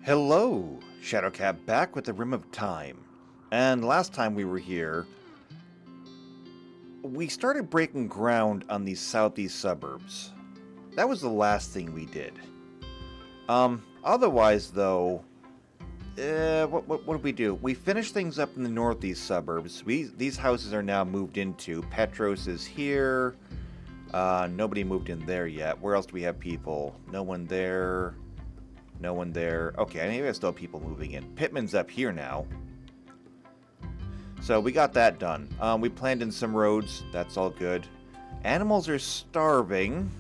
Hello, Shadowcat back with the Rim of Time. And last time we were here, we started breaking ground on the southeast suburbs. That was the last thing we did. Otherwise though, what did we do? We finished things up in the northeast suburbs. These houses are now moved into. Petros is here. Nobody moved in there yet. Where else do we have people? No one there. No one there. Okay, I think there's still people moving in. Pittman's up here now. So we got that done. We planned in some roads. That's all good. Animals are starving.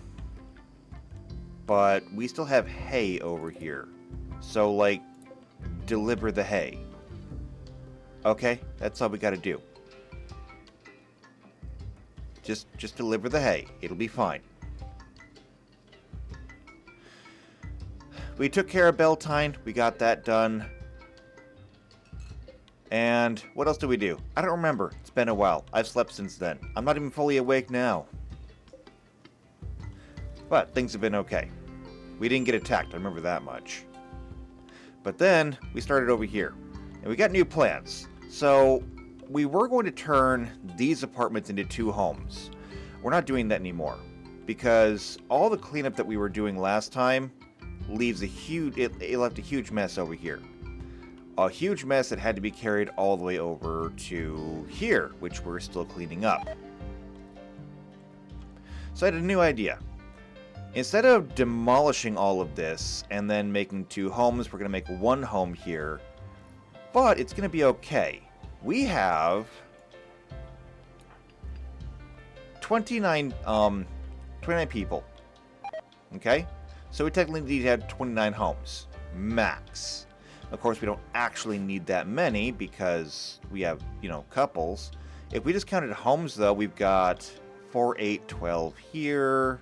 But we still have hay over here. So, like, deliver the hay. Okay, that's all we gotta do. Just deliver the hay. It'll be fine. We took care of Beltine. We got that done. And what else did we do? I don't remember. It's been a while. I've slept since then. I'm not even fully awake now. But things have been okay. We didn't get attacked. I remember that much. But then we started over here. And we got new plans. So we were going to turn these apartments into 2 homes. We're not doing that anymore. Because all the cleanup that we were doing last time leaves a huge, it left a huge mess over here. A huge mess that had to be carried all the way over to here, which we're still cleaning up. So I had a new idea. Instead of demolishing all of this and then making 2 homes, we're going to make 1 home here. But it's going to be okay. We have 29 people. Okay? So we technically need to have 29 homes. Max. Of course, we don't actually need that many because we have, couples. If we just counted homes, though, we've got 4, 8, 12 here.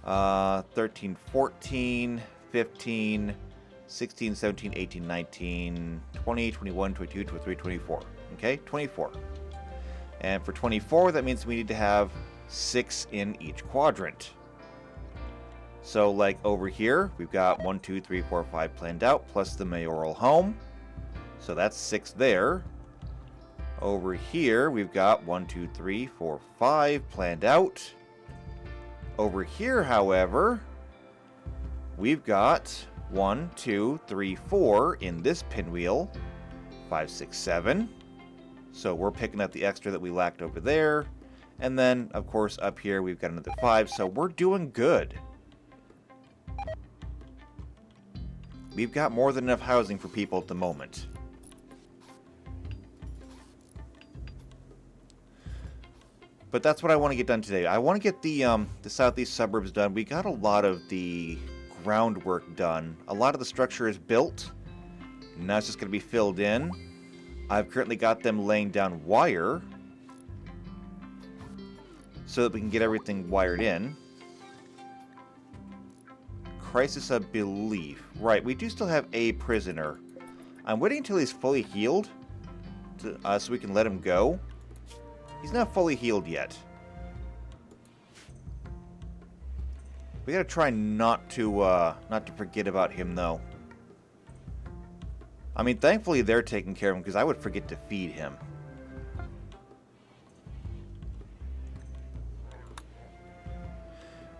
13, 14, 15, 16, 17, 18, 19, 20, 21, 22, 23, 24. Okay? 24. And for 24, that means we need to have 6 in each quadrant. So, like over here, we've got 1, 2, 3, 4, 5 planned out, plus the mayoral home. So that's 6 there. Over here, we've got 1, 2, 3, 4, 5 planned out. Over here, however, we've got 1, 2, 3, 4 in this pinwheel. 5, 6, 7. So we're picking up the extra that we lacked over there. And then, of course, up here, we've got another 5. So we're doing good. We've got more than enough housing for people at the moment. But that's what I want to get done today. I want to get the southeast suburbs done. We got a lot of the groundwork done. A lot of the structure is built. Now it's just going to be filled in. I've currently got them laying down wire so that we can get everything wired in. Crisis of belief. Right, we do still have a prisoner. I'm waiting until he's fully healed so we can let him go. He's not fully healed yet. We gotta try not to forget about him, though. I mean, thankfully they're taking care of him because I would forget to feed him.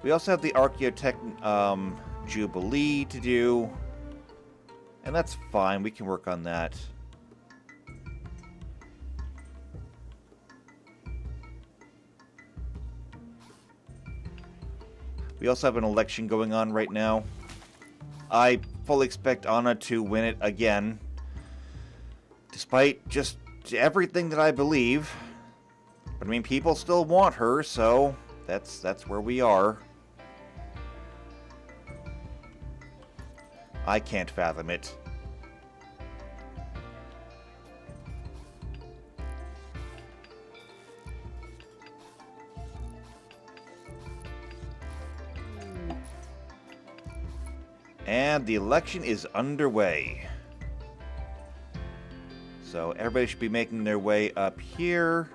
We also have the Archaeotech Jubilee to do, and that's fine. We can work on that. We also have an election going on right now. I fully expect Anna to win it again, despite just everything that I believe. But I mean, people still want her, so that's where we are. I can't fathom it. And the election is underway. So everybody should be making their way up here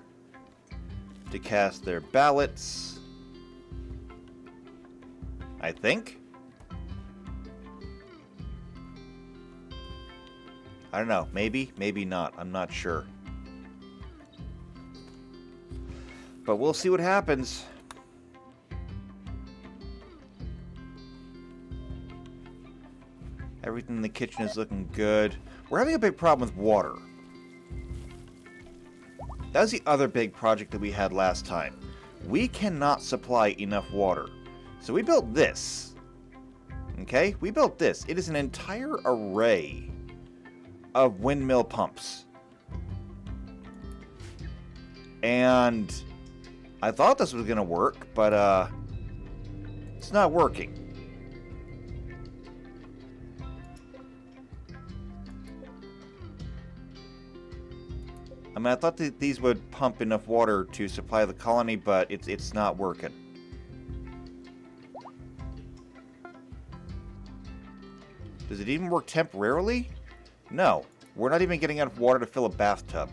to cast their ballots. I think. I don't know. Maybe, maybe not. I'm not sure. But we'll see what happens. Everything in the kitchen is looking good. We're having a big problem with water. That was the other big project that we had last time. We cannot supply enough water. So we built this. Okay? We built this. It is an entire array of windmill pumps. And I thought this was going to work, but it's not working. I mean, I thought that these would pump enough water to supply the colony, but it's not working. Does it even work temporarily? No. We're not even getting enough water to fill a bathtub.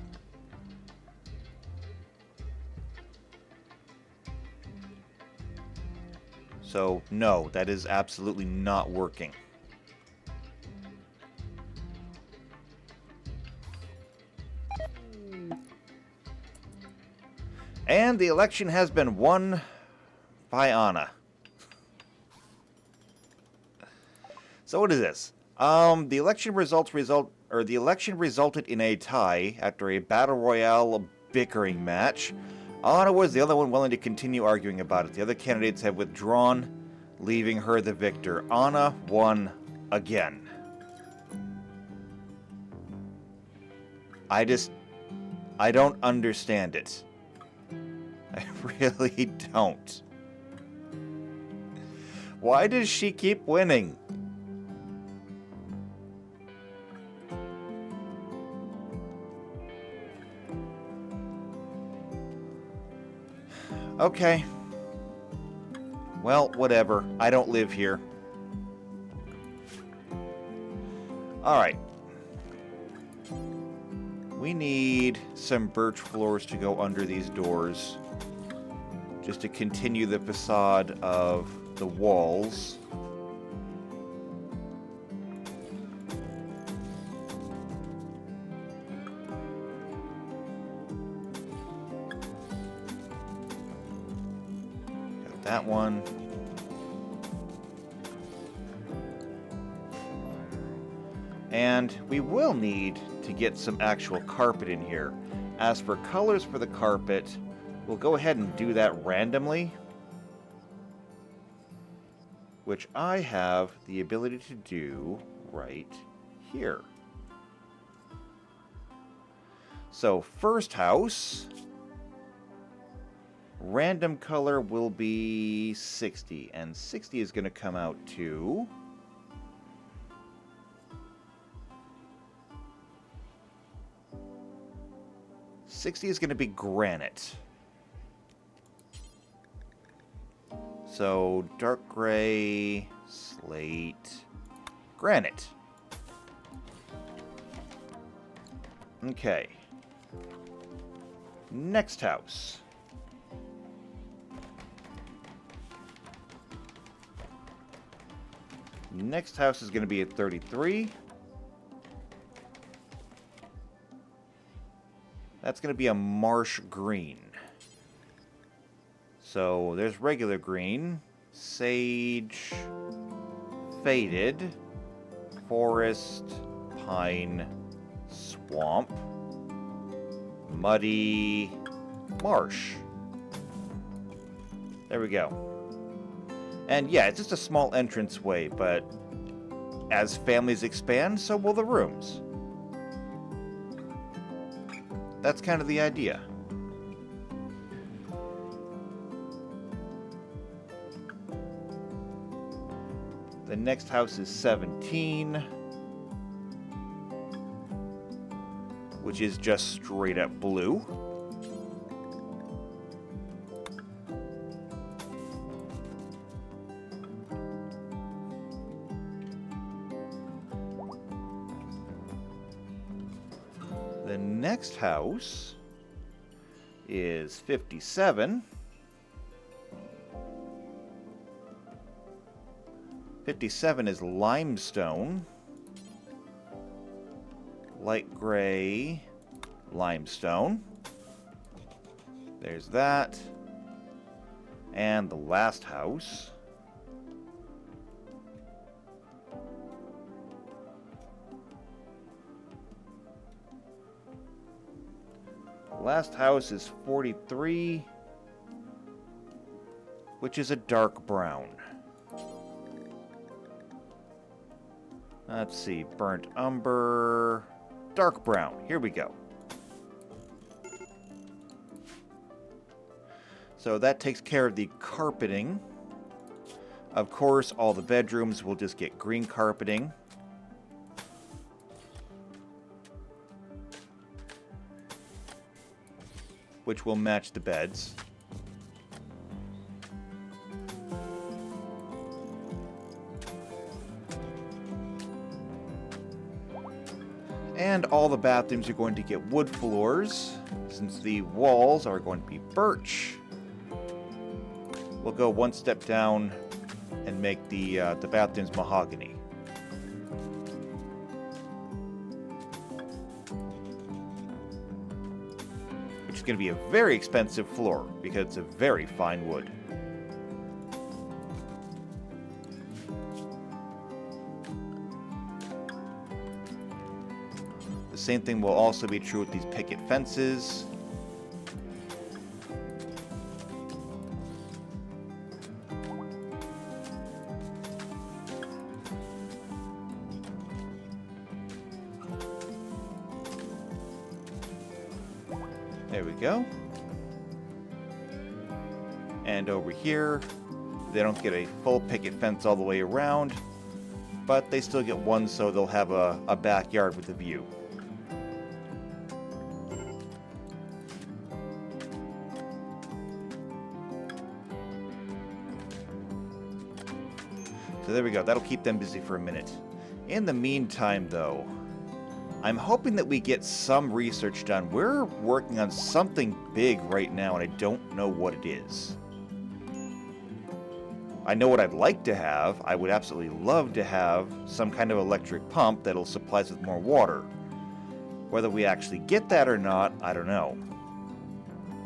So, no, that is absolutely not working. And the election has been won by Anna. So what is this? The election resulted in a tie after a battle royale bickering match. Anna was the only one willing to continue arguing about it. The other candidates have withdrawn, leaving her the victor. Anna won again. I don't understand it. I really don't. Why does she keep winning? Okay. Well, whatever. I don't live here. Alright. We need some birch floors to go under these doors, just to continue the facade of the walls. Got that one. And we will need to get some actual carpet in here. As for colors for the carpet, we'll go ahead and do that randomly, which I have the ability to do right here. So first house, random color will be 60, and 60 is going to come out to 60 is going to be granite. So dark gray, slate, granite. Okay. Next house. Next house is going to be at 33. That's going to be a marsh green. So there's regular green, sage, faded, forest, pine, swamp, muddy, marsh. There we go. And yeah, it's just a small entranceway, but as families expand, so will the rooms. That's kind of the idea. The next house is 17, which is just straight up blue. The next house is 57. 57 is limestone. light gray limestone. There's that. And the last house. Last house is 43, which is a dark brown. Let's see, burnt umber, dark brown. Here we go. So that takes care of the carpeting. Of course, all the bedrooms will just get green carpeting. Which will match the beds. And all the bathrooms are going to get wood floors, since the walls are going to be birch. We'll go one step down and make the bathrooms mahogany. Which is going to be a very expensive floor, because it's a very fine wood. The same thing will also be true with these picket fences. There we go. And over here, they don't get a full picket fence all the way around, but they still get one, so they'll have a backyard with a view. So there we go. That'll keep them busy for a minute. In the meantime, though, I'm hoping that we get some research done. We're working on something big right now, and I don't know what it is. I know what I'd like to have. I would absolutely love to have some kind of electric pump that'll supply us with more water. Whether we actually get that or not, I don't know.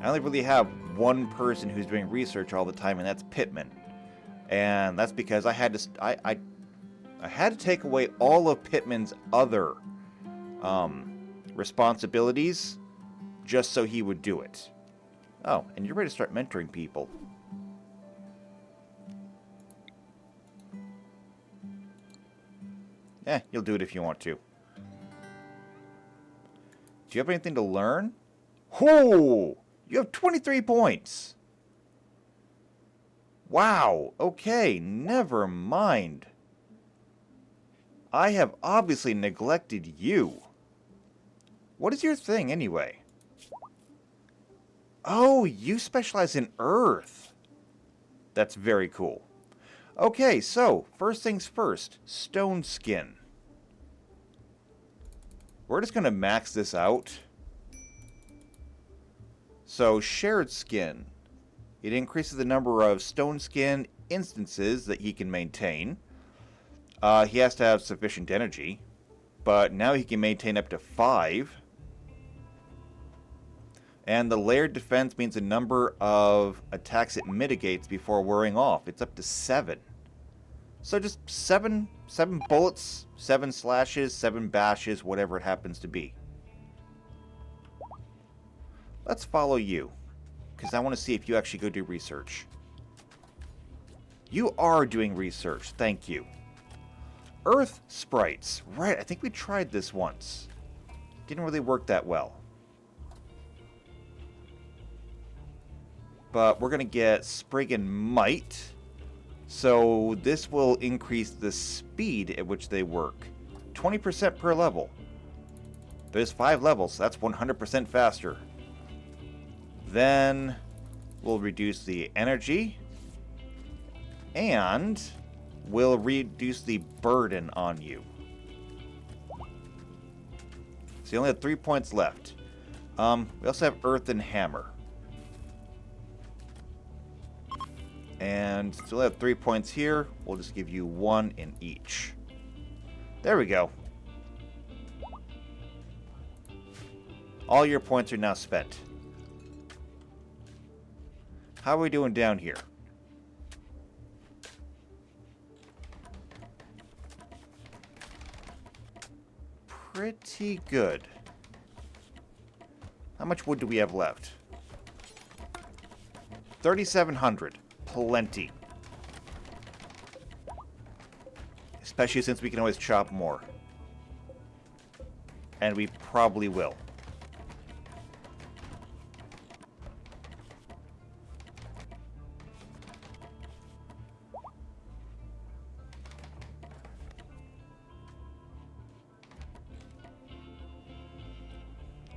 I only really have one person who's doing research all the time, and that's Pittman. And that's because I had to I had to take away all of Pittman's other responsibilities just so he would do it. Oh, and you're ready to start mentoring people. Eh, you'll do it if you want to. Do you have anything to learn? Oh, you have 23 points. Wow, okay, never mind. I have obviously neglected you. What is your thing, anyway? Oh, you specialize in earth. That's very cool. Okay, so, first things first, stone skin. We're just going to max this out. So, shared skin. It increases the number of stone skin instances that he can maintain. He has to have sufficient energy, but now he can maintain up to 5. And the layered defense means the number of attacks it mitigates before wearing off. It's up to 7. So just 7 bullets, 7 slashes, 7 bashes, whatever it happens to be. Let's follow you, because I want to see if you actually go do research. You are doing research, thank you. Earth sprites. Right, I think we tried this once. Didn't really work that well. But we're going to get Spriggan Might. So this will increase the speed at which they work. 20% per level. There's 5 levels, so that's 100% faster. Then we'll reduce the energy. And we'll reduce the burden on you. So you only have 3 points left. We also have Earth and Hammer. And still have 3 points here. We'll just give you 1 in each. There we go. All your points are now spent. How are we doing down here? Pretty good. How much wood do we have left? 3,700. Plenty. Especially since we can always chop more. And we probably will.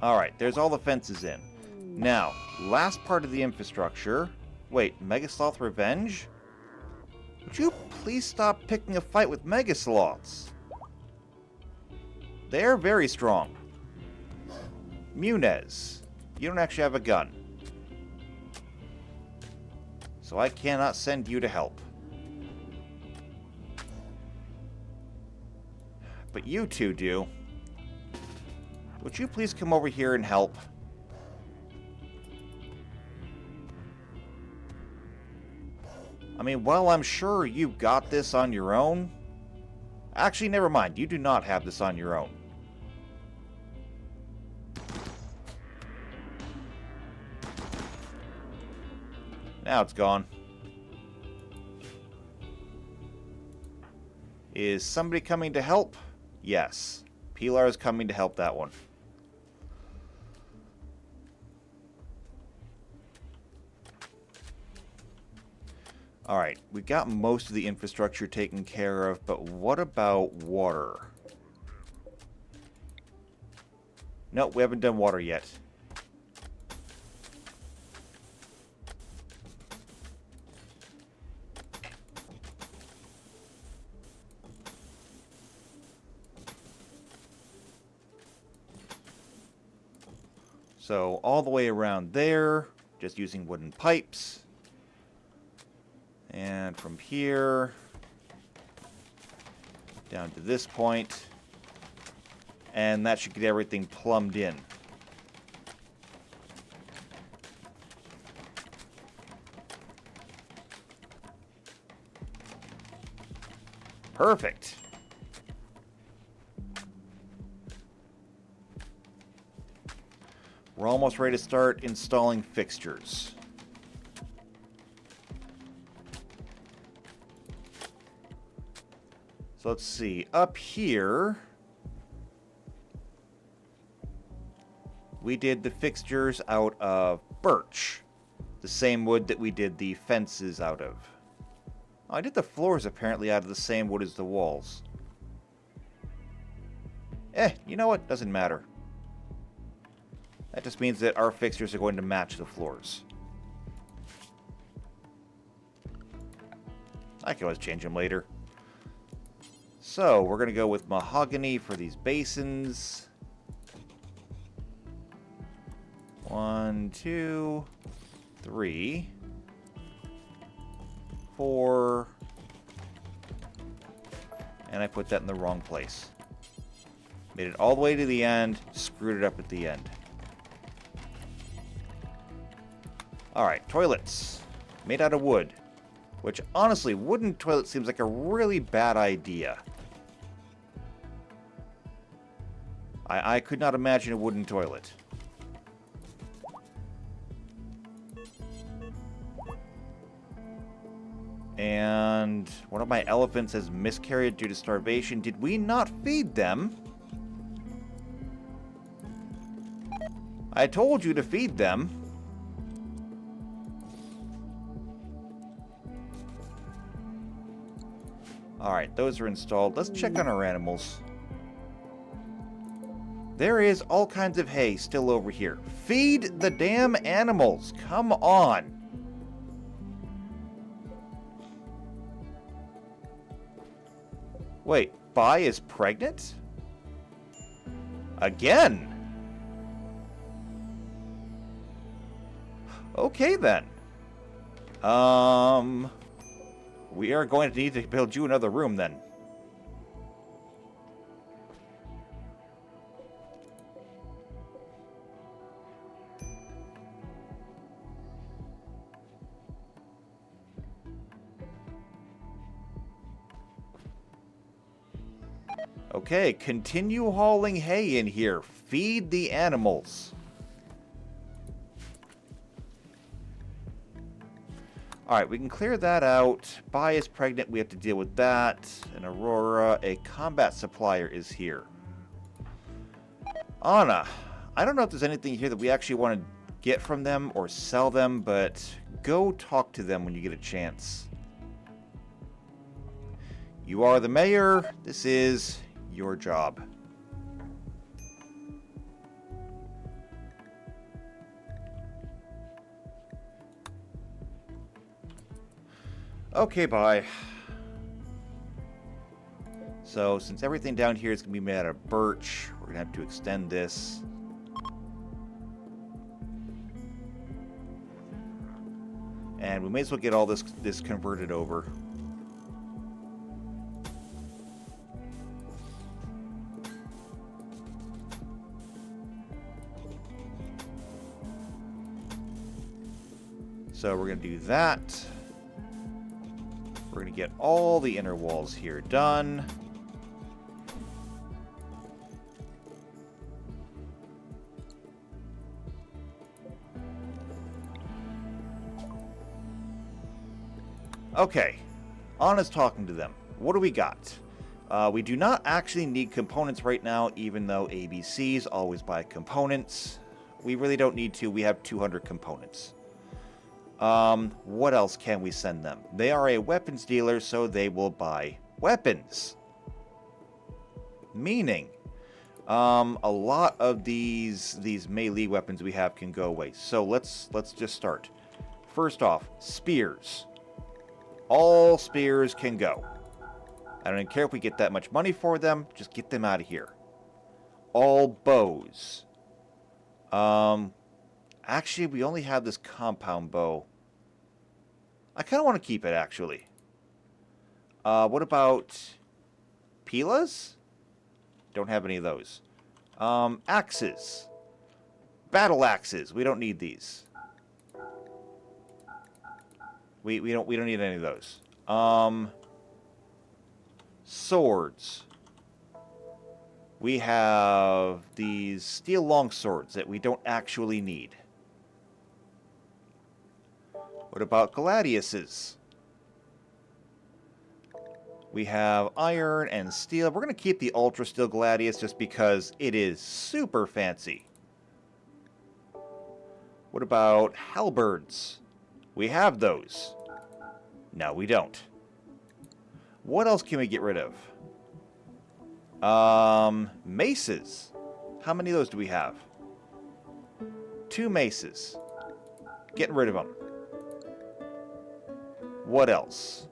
Alright, there's all the fences in. Now, last part of the infrastructure. Wait, Mega Sloth Revenge? Would you please stop picking a fight with Mega Sloths? They're very strong. Munez, you don't actually have a gun. So I cannot send you to help. But you two do. Would you please come over here and help? I mean, while I'm sure you've got this on your own... Actually, never mind. You do not have this on your own. Now it's gone. Is somebody coming to help? Yes. Pilar is coming to help that one. Alright, we've got most of the infrastructure taken care of, but what about water? Nope, we haven't done water yet. So, all the way around there, just using wooden pipes. And from here, down to this point. And that should get everything plumbed in. Perfect. We're almost ready to start installing fixtures. So let's see, up here, we did the fixtures out of birch, the same wood that we did the fences out of. Oh, I did the floors apparently out of the same wood as the walls. You know what? Doesn't matter. That just means that our fixtures are going to match the floors. I can always change them later. So, we're going to go with mahogany for these basins. 1, 2, 3, 4. And I put that in the wrong place. Made it all the way to the end, screwed it up at the end. Alright, toilets. Made out of wood. Which, honestly, wooden toilet seems like a really bad idea. I could not imagine a wooden toilet. And one of my elephants has miscarried due to starvation. Did we not feed them? I told you to feed them. Alright, those are installed. Let's check on our animals. There is all kinds of hay still over here. Feed the damn animals! Come on! Wait, Bai is pregnant? Again? Okay then. We are going to need to build you another room then. Okay, continue hauling hay in here. Feed the animals. Alright, we can clear that out. Bai is pregnant, we have to deal with that. And Aurora, a combat supplier, is here. Anna, I don't know if there's anything here that we actually want to get from them or sell them, but go talk to them when you get a chance. You are the mayor. This is your job. Okay, bye. So, since everything down here is going to be made out of birch, we're going to have to extend this. And we may as well get all this converted over. So we're going to do that. We're going to get all the inner walls here done. Okay, Anna's talking to them. What do we got? We do not actually need components right now, even though ABCs always buy components. We really don't need to. We have 200 components. What else can we send them? They are a weapons dealer, so they will buy weapons. Meaning, a lot of these melee weapons we have can go away. So let's just start. First off, spears. All spears can go. I don't even care if we get that much money for them. Just get them out of here. All bows. Actually, we only have this compound bow. I kind of want to keep it, actually. What about pilas? Don't have any of those. Axes. Battle axes. We don't need these. We don't need any of those. Swords. We have these steel longswords that we don't actually need. What about gladiuses? We have iron and steel. We're going to keep the ultra steel gladius just because it is super fancy. What about halberds? We have those. No, we don't. What else can we get rid of? Maces. How many of those do we have? 2 maces. Getting rid of them. What else?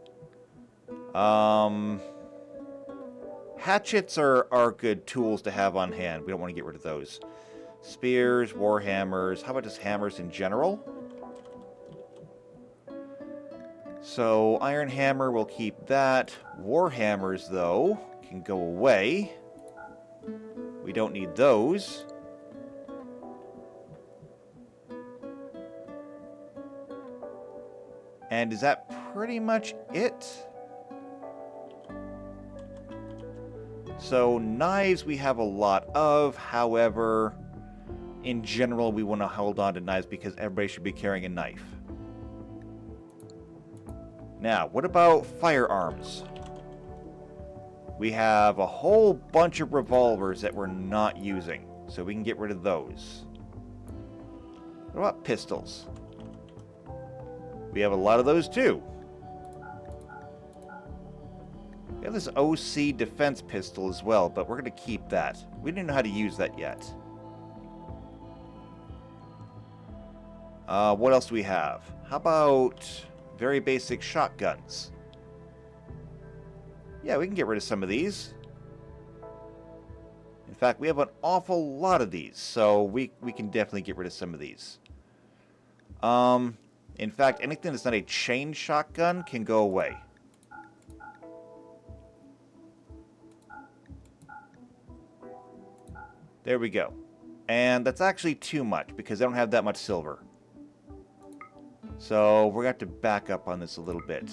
Hatchets are good tools to have on hand. We don't want to get rid of those. Spears, war hammers. How about just hammers in general? So, iron hammer, we'll keep that. War hammers, though, can go away. We don't need those. And is that pretty much it? So, knives we have a lot of. However, in general, we want to hold on to knives because everybody should be carrying a knife. Now, what about firearms? We have a whole bunch of revolvers that we're not using, so we can get rid of those. What about pistols? We have a lot of those too. We have this OC defense pistol as well, but we're going to keep that. We didn't know how to use that yet. What else do we have? How about very basic shotguns? Yeah, we can get rid of some of these. In fact, we have an awful lot of these, so we can definitely get rid of some of these. In fact, anything that's not a chain shotgun can go away. There we go. And that's actually too much because I don't have that much silver. So we're going to have to back up on this a little bit.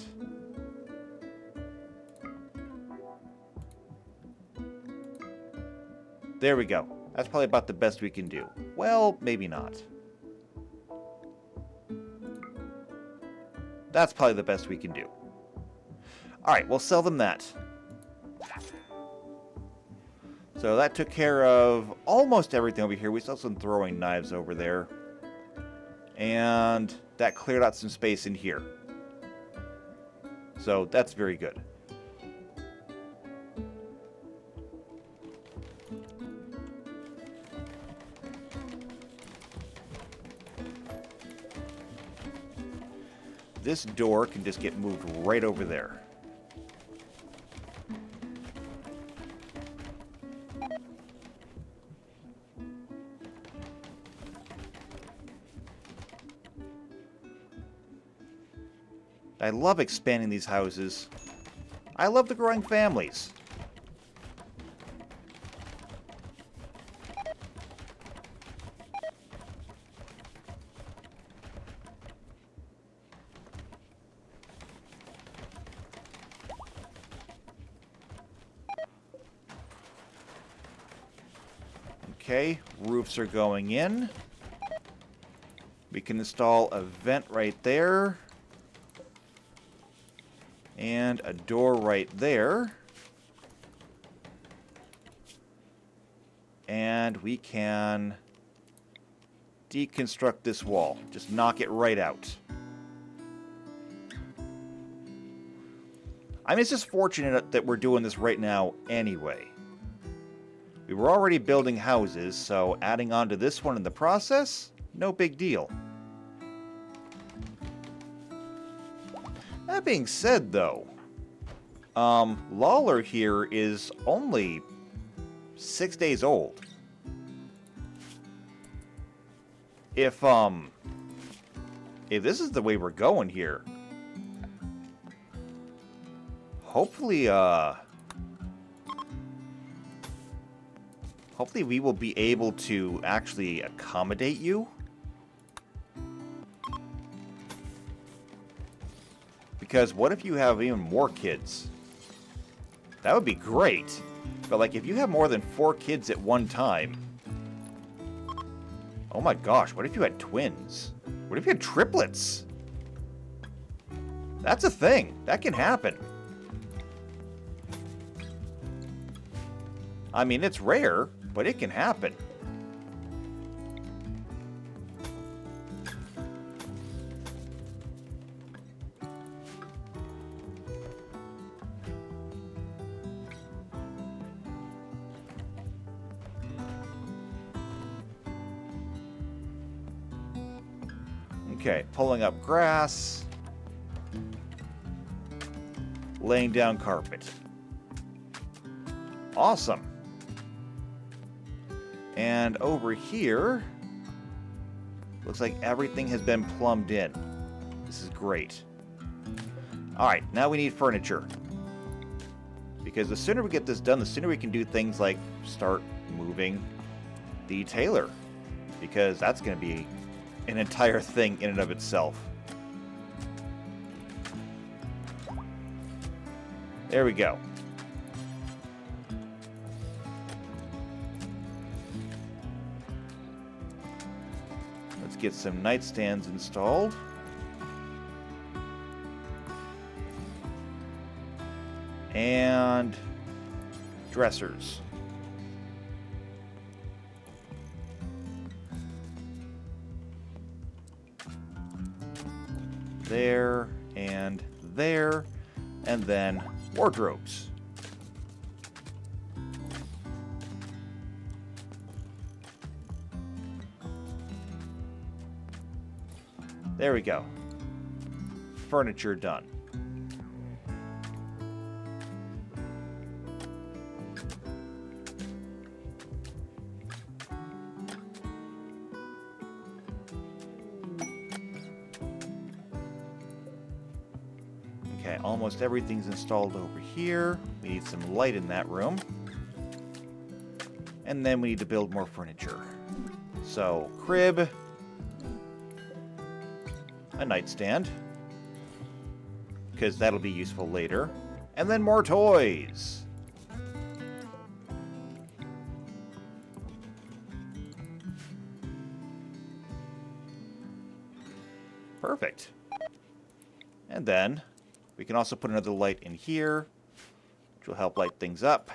There we go. That's probably about the best we can do. Well, maybe not. That's probably the best we can do. Alright, we'll sell them that. So that took care of almost everything over here. We still have some throwing knives over there. And that cleared out some space in here. So that's very good. This door can just get moved right over there. I love expanding these houses. I love the growing families. Okay, roofs are going in. We can install a vent right there. And a door right there. And we can deconstruct this wall. Just knock it right out. I mean, it's just fortunate that we're doing this right now anyway. We were already building houses, so adding on to this one in the process, no big deal. That being said, though, Lawler here is only 6 days old. If this is the way we're going here, hopefully we will be able to actually accommodate you. Because what if you have even more kids? That would be great. But like if you have more than 4 kids at one time. Oh my gosh, what if you had twins? What if you had triplets? That's a thing. That can happen. I mean, it's rare, but it can happen. Okay, pulling up grass. Laying down carpet. Awesome. And over here, looks like everything has been plumbed in. This is great. Alright, now we need furniture. Because the sooner we get this done, the sooner we can do things like start moving the tailor. Because that's going to be an entire thing in and of itself. There we go. Let's get some nightstands installed. And dressers. There, and then wardrobes. There we go. Furniture done. Okay, almost everything's installed over here. We need some light in that room. And then we need to build more furniture. So, crib. A nightstand. Because that'll be useful later. And then more toys. Perfect. And then we can also put another light in here, which will help light things up.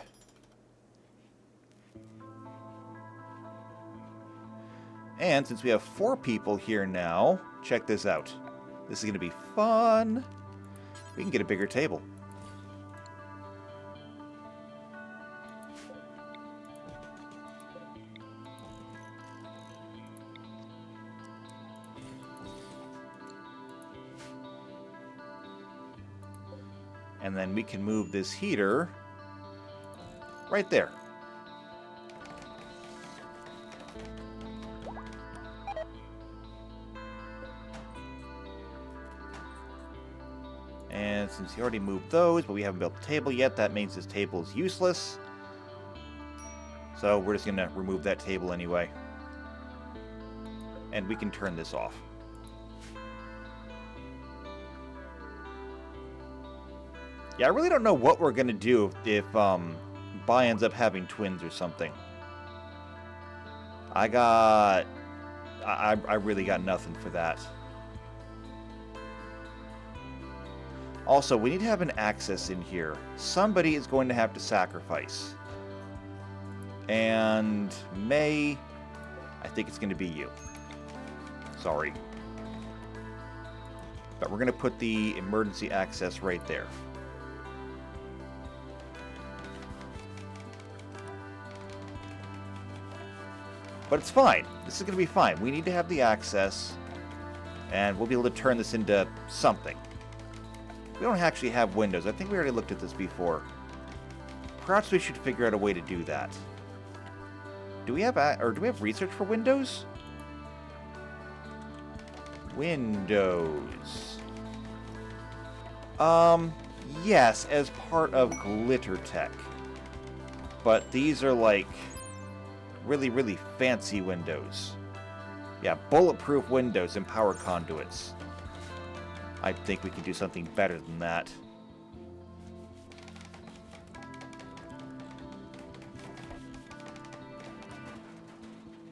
And since we have 4 people here now, check this out. This is going to be fun. We can get a bigger table. And then we can move this heater right there. And since he already moved those, but we haven't built the table yet, that means this table is useless. So we're just going to remove that table anyway. And we can turn this off. Yeah, I really don't know what we're going to do if Bai ends up having twins or something. I really got nothing for that. Also, we need to have an access in here. Somebody is going to have to sacrifice. And May, I think it's going to be you. Sorry. But we're going to put the emergency access right there. But it's fine. This is going to be fine. We need to have the access, and we'll be able to turn this into something. We don't actually have windows. I think we already looked at this before. Perhaps we should figure out a way to do that. Do we have research for windows? Windows. Yes, as part of glitter tech. But these are like really, really fancy windows. Yeah, bulletproof windows and power conduits. I think we can do something better than that.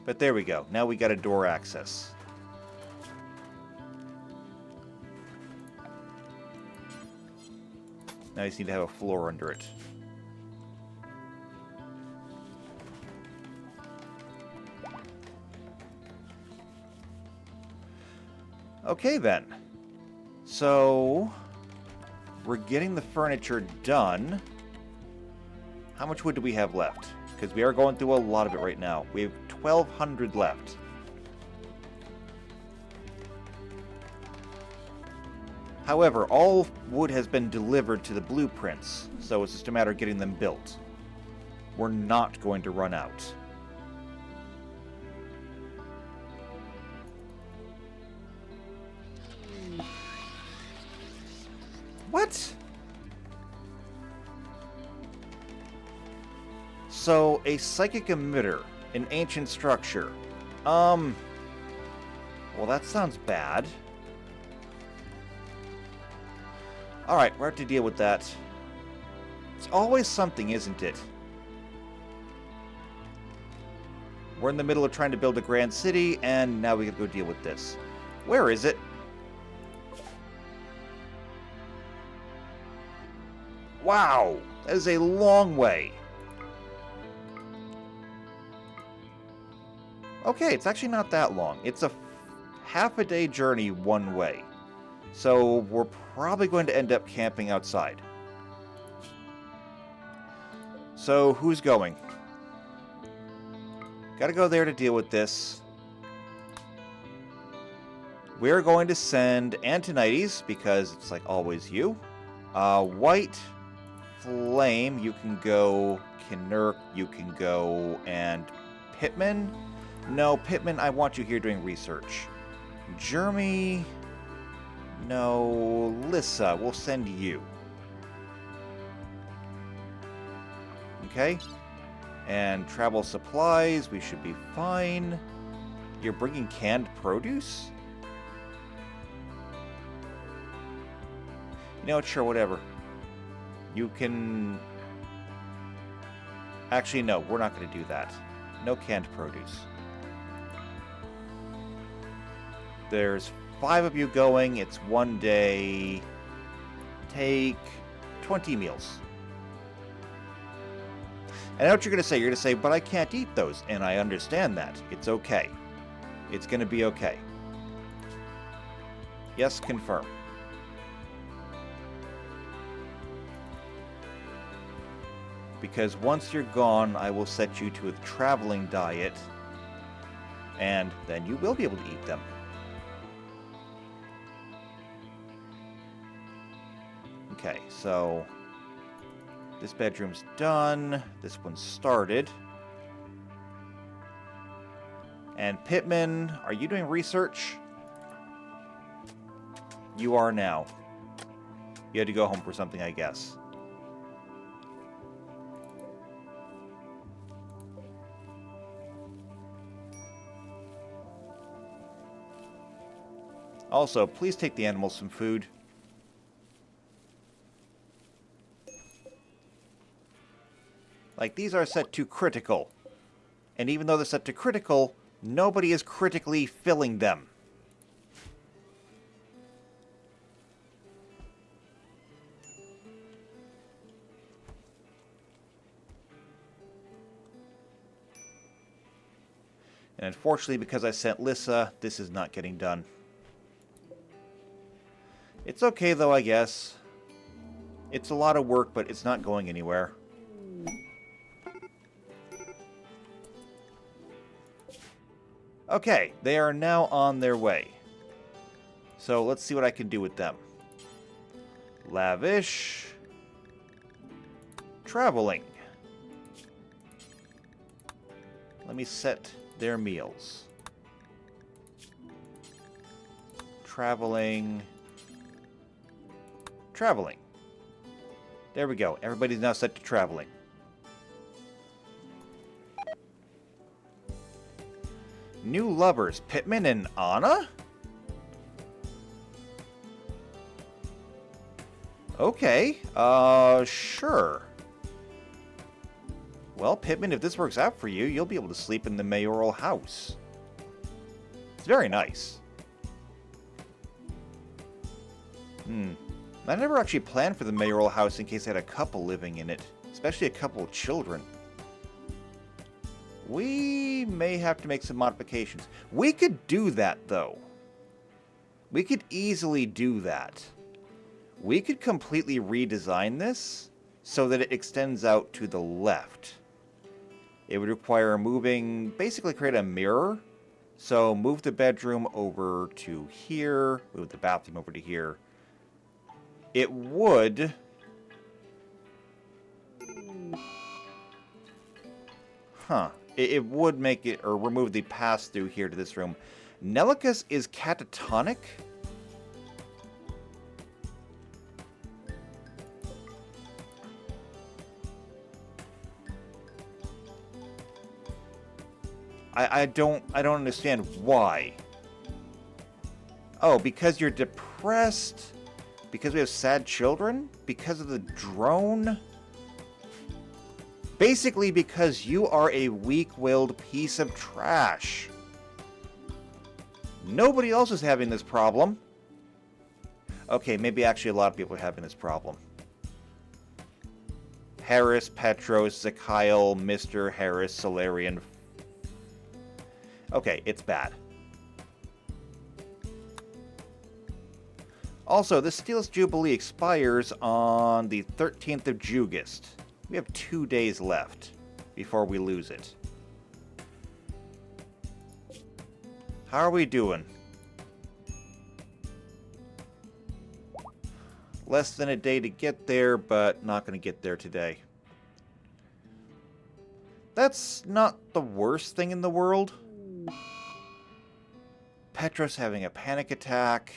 But there we go. Now we got a door access. Now you just need to have a floor under it. Okay then. So we're getting the furniture done. How much wood do we have left? Because we are going through a lot of it right now. We have 1,200 left. However, all wood has been delivered to the blueprints, so it's just a matter of getting them built. We're not going to run out. What? So, a psychic emitter, an ancient structure. Well, that sounds bad. Alright, we're going to deal with that. It's always something, isn't it? We're in the middle of trying to build a grand city, and now we can go deal with this. Where is it? Wow! That is a long way. Okay, it's actually not that long. It's a half-a-day journey one way. So we're probably going to end up camping outside. So who's going? Gotta go there to deal with this. We're going to send Antonides, because it's like always you. White Flame, you can go. Kinnerk, you can go. And Pittman? No, Pittman, I want you here doing research. Jeremy... No, Lissa, we'll send you. Okay. And travel supplies, we should be fine. You're bringing canned produce? You know what, sure, whatever. You can... Actually, no, we're not going to do that. No canned produce. There's 5 of you going, it's 1 day. Take 20 meals. And I know what you're going to say. You're going to say, but I can't eat those. And I understand that. It's okay. It's going to be okay. Yes, confirm. Because once you're gone, I will set you to a traveling diet. And then you will be able to eat them. Okay, so this bedroom's done. This one's started. And Pittman, are you doing research? You are now. You had to go home for something, I guess. Also, please take the animals some food. Like, these are set to critical. And even though they're set to critical, nobody is critically filling them. And unfortunately, because I sent Lissa, this is not getting done. It's okay, though, I guess. It's a lot of work, but it's not going anywhere. Okay, they are now on their way. So let's see what I can do with them. Lavish. Traveling. Let me set their meals. Traveling. Traveling. There we go. Everybody's now set to traveling. New lovers, Pittman and Anna? Okay, sure. Well, Pittman, if this works out for you, you'll be able to sleep in the mayoral house. It's very nice. I never actually planned for the mayoral house in case I had a couple living in it, especially a couple of children. We may have to make some modifications. We could do that, though. We could easily do that. We could completely redesign this so that it extends out to the left. It would require moving, basically create a mirror. So move the bedroom over to here, move the bathroom over to here. It would... It would make it, or remove the pass-through here to this room. Nellicus is catatonic? I don't understand why. Oh, because you're depressed? Because we have sad children? Because of the drone? Basically because you are a weak-willed piece of trash. Nobody else is having this problem. Okay, maybe actually a lot of people are having this problem. Harris, Petros, Zakyle, Mr. Harris, Solarian. Okay, it's bad. Also, the Steel's Jubilee expires on the 13th of Jugust. We have 2 days left before we lose it. How are we doing? Less than a day to get there, but not going to get there today. That's not the worst thing in the world. Petros having a panic attack.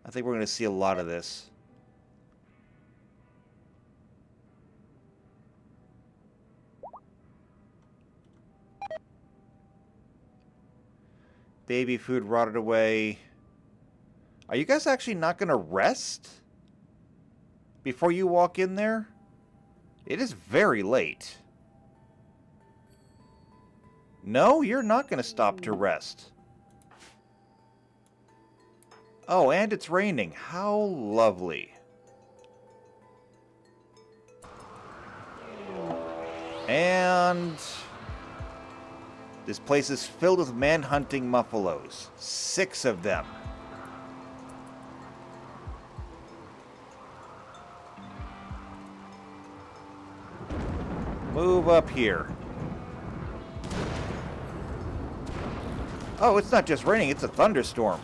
I think we're going to see a lot of this. Baby food rotted away. Are you guys actually not going to rest before you walk in there? It is very late. No, you're not going to stop to rest. Oh, and it's raining. How lovely. And this place is filled with man-hunting muffalos. 6 of them. Move up here. Oh, it's not just raining, it's a thunderstorm.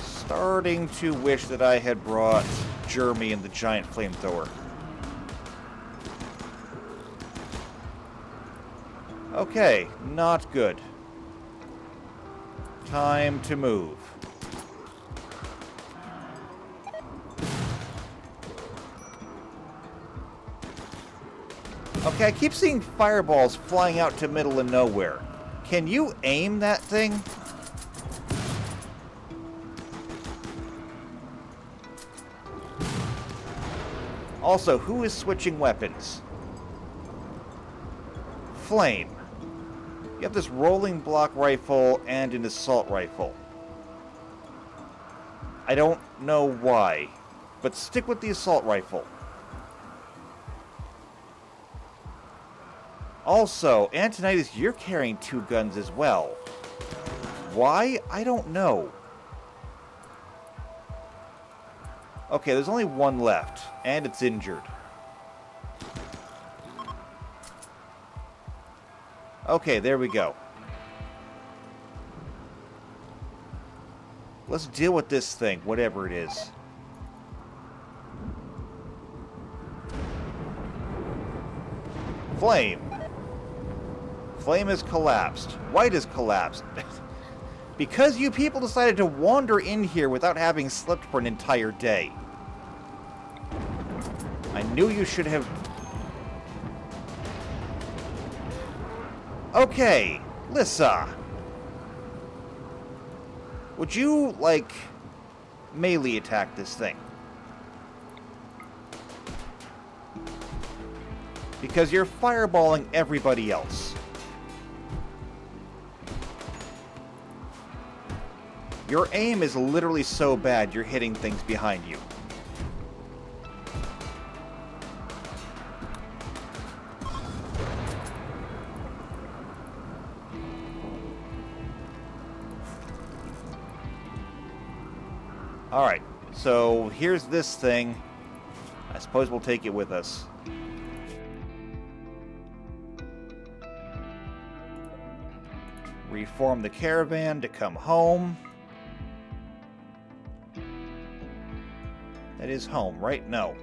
Starting to wish that I had brought Jeremy and the giant flamethrower. Okay, not good. Time to move. Okay, I keep seeing fireballs flying out to middle of nowhere. Can you aim that thing? Also, who is switching weapons? Flame. You have this rolling block rifle and an assault rifle. I don't know why, but stick with the assault rifle. Also, Antonitis, you're carrying 2 guns as well. Why? I don't know. Okay, there's only 1 left, and it's injured. Okay, there we go. Let's deal with this thing, whatever it is. Flame. Flame has collapsed. White has collapsed. Because you people decided to wander in here without having slept for an entire day. I knew you should have... Okay, Lissa. Would you, like, melee attack this thing? Because you're fireballing everybody else. Your aim is literally so bad you're hitting things behind you. Alright, so here's this thing. I suppose we'll take it with us. Reform the caravan to come home. That is home, right? No.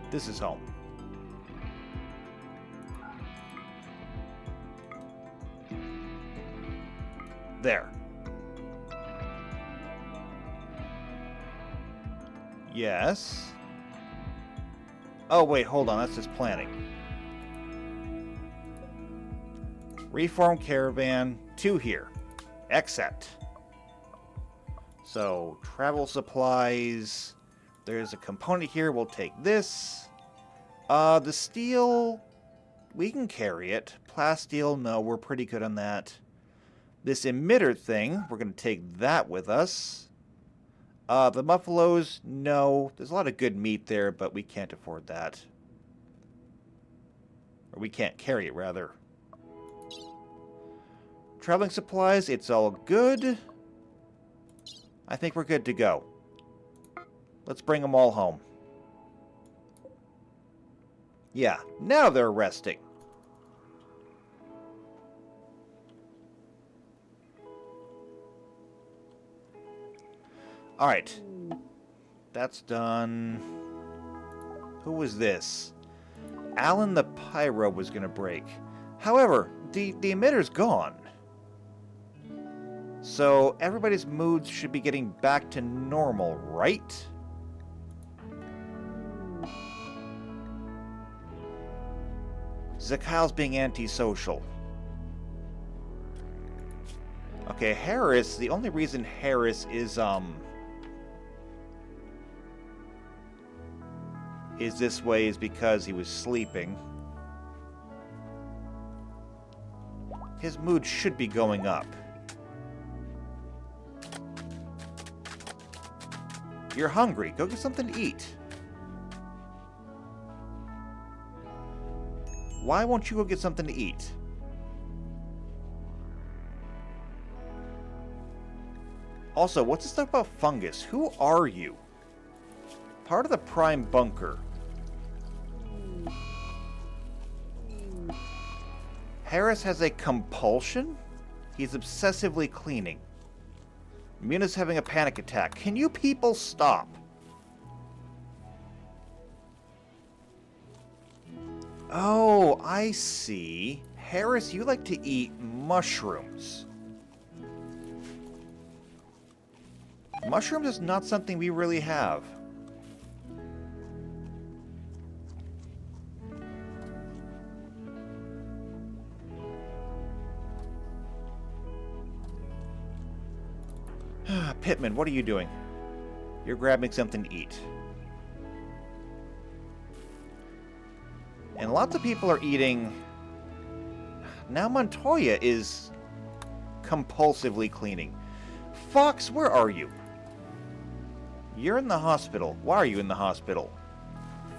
This is home. There. Yes. Oh, wait, hold on. That's just planning. Reform caravan to here. Accept. So, travel supplies. There's a component here. We'll take this. The steel, we can carry it. Plasteel, no, we're pretty good on that. This emitter thing, we're going to take that with us. The muffalos, no. There's a lot of good meat there, but we can't afford that. Or we can't carry it, rather. Traveling supplies, it's all good. I think we're good to go. Let's bring them all home. Yeah, now they're resting. Alright. That's done. Who was this? Alan the Pyro was going to break. However, the emitter's gone. So everybody's moods should be getting back to normal, right? Zakhal's being antisocial. Okay, Harris, the only reason Harris is, is this way is because he was sleeping. His mood should be going up. You're hungry. Go get something to eat. Why won't you go get something to eat? Also, what's this stuff about fungus? Who are you? Part of the Prime Bunker. Harris has a compulsion? He's obsessively cleaning. Muna's having a panic attack. Can you people stop? Oh, I see. Harris, you like to eat mushrooms. Mushrooms is not something we really have. Pittman, what are you doing? You're grabbing something to eat. And lots of people are eating... Now Montoya is compulsively cleaning. Fox, where are you? You're in the hospital. Why are you in the hospital?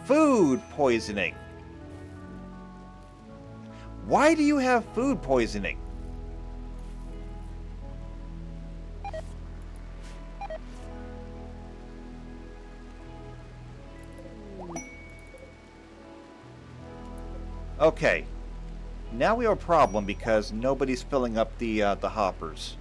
Food poisoning. Why do you have food poisoning? Okay. Now we have a problem because nobody's filling up the hoppers.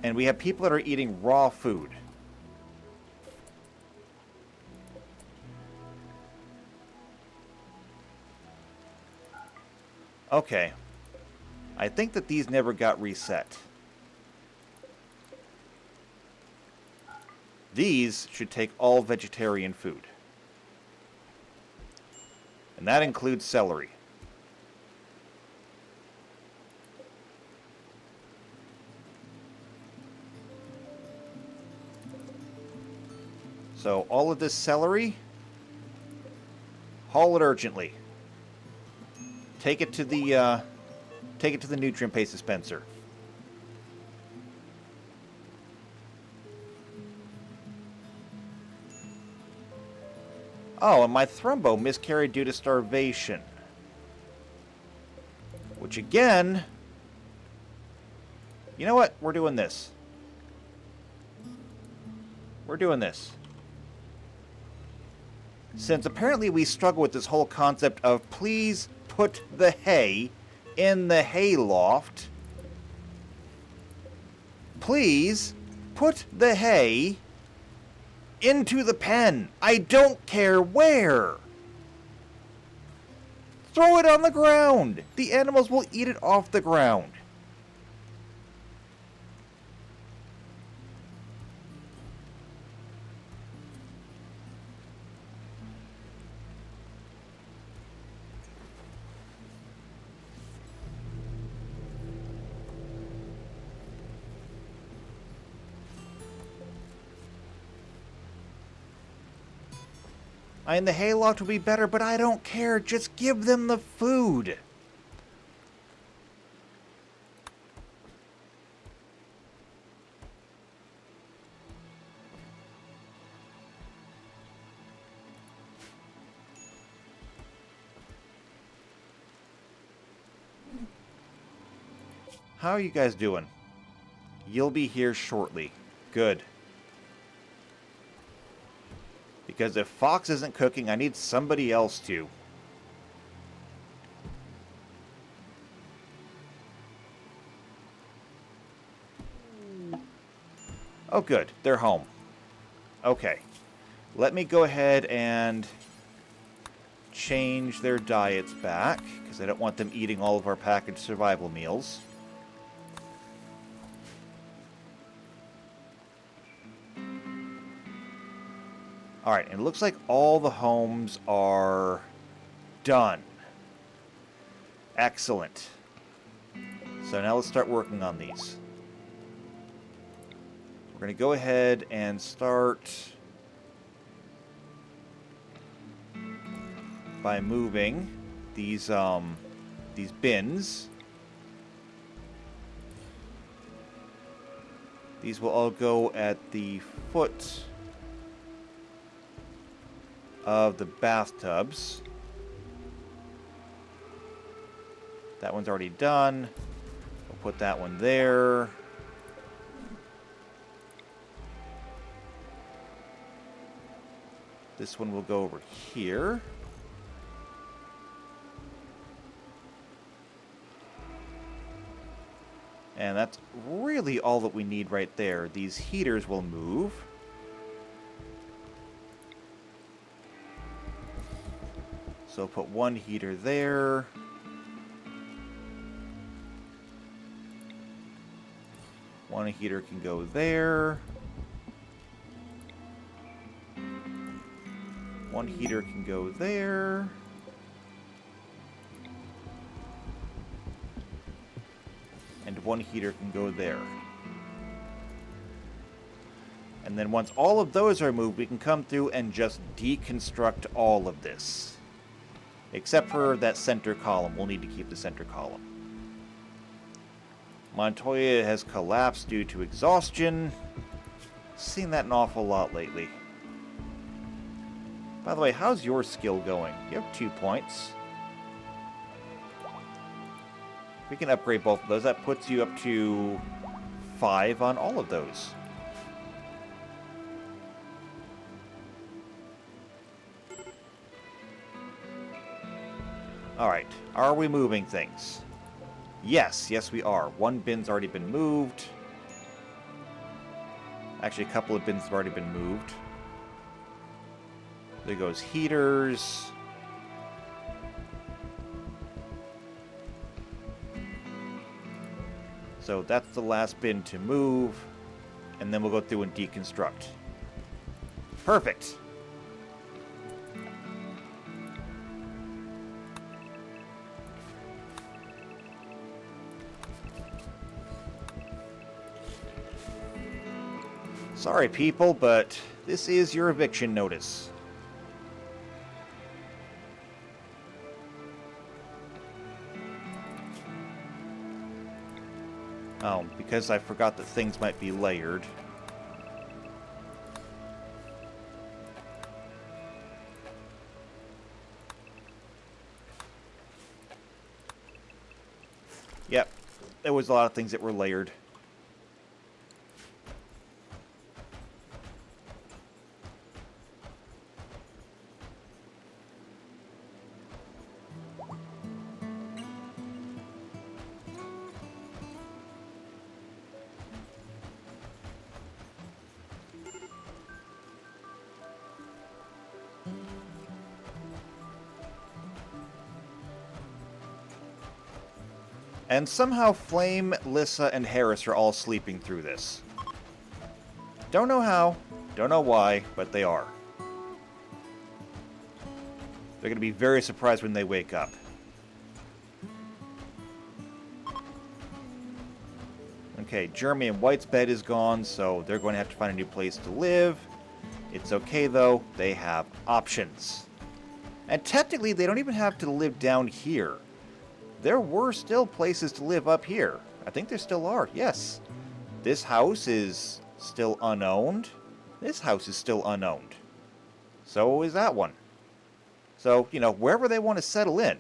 And we have people that are eating raw food. Okay. I think that these never got reset. These should take all vegetarian food. And that includes celery. So all of this celery, haul it urgently. Take it to the nutrient paste dispenser. Oh, and my Thrumbo miscarried due to starvation. Which again... You know what? We're doing this. We're doing this. Since apparently we struggle with this whole concept of please put the hay in the hay loft. Please put the hay into the pen. I don't care where. Throw it on the ground. The animals will eat it off the ground. And the hayloft will be better, but I don't care. Just give them the food. How are you guys doing? You'll be here shortly. Good. Because if Fox isn't cooking, I need somebody else to. Oh, good. They're home. Okay. Let me go ahead and change their diets back, because I don't want them eating all of our packaged survival meals. Alright, and it looks like all the homes are done. Excellent. So now let's start working on these. We're going to go ahead and start by moving these bins. These will all go at the foot of the bathtubs. That one's already done. We'll put that one there. This one will go over here. And that's really all that we need right there. These heaters will move. So put one heater there. One heater can go there. One heater can go there. And one heater can go there. And then once all of those are moved, we can come through and just deconstruct all of this. Except for that center column. We'll need to keep the center column. Montoya has collapsed due to exhaustion. Seen that an awful lot lately. By the way, how's your skill going? You have 2 points. We can upgrade both of those. That puts you up to 5 on all of those. Alright, are we moving things? Yes, yes we are. One bin's already been moved. Actually, a couple of bins have already been moved. There goes heaters. So that's the last bin to move, and then we'll go through and deconstruct. Perfect. Sorry, people, but this is your eviction notice. Oh, because I forgot that things might be layered. Yep, there was a lot of things that were layered. And somehow Flame, Lissa, and Harris are all sleeping through this. Don't know how, don't know why, but they are. They're going to be very surprised when they wake up. Okay, Jeremy and White's bed is gone, so they're going to have to find a new place to live. It's okay, though. They have options. And technically, they don't even have to live down here. There were still places to live up here. I think there still are, yes. This house is still unowned. This house is still unowned. So is that one. So, you know, wherever they want to settle in.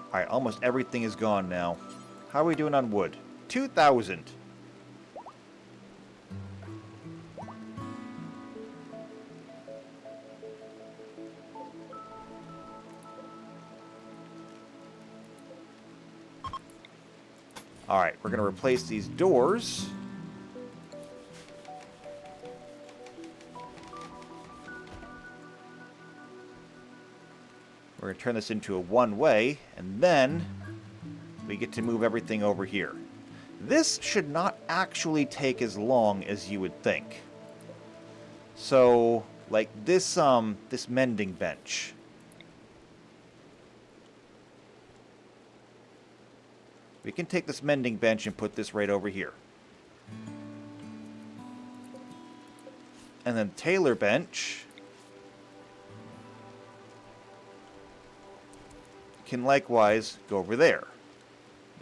Alright, almost everything is gone now. How are we doing on wood? 2,000. Alright, we're going to replace these doors. We're going to turn this into a one-way, and then we get to move everything over here. This should not actually take as long as you would think. So, like this mending bench. We can take this mending bench and put this right over here. And then tailor bench can likewise go over there.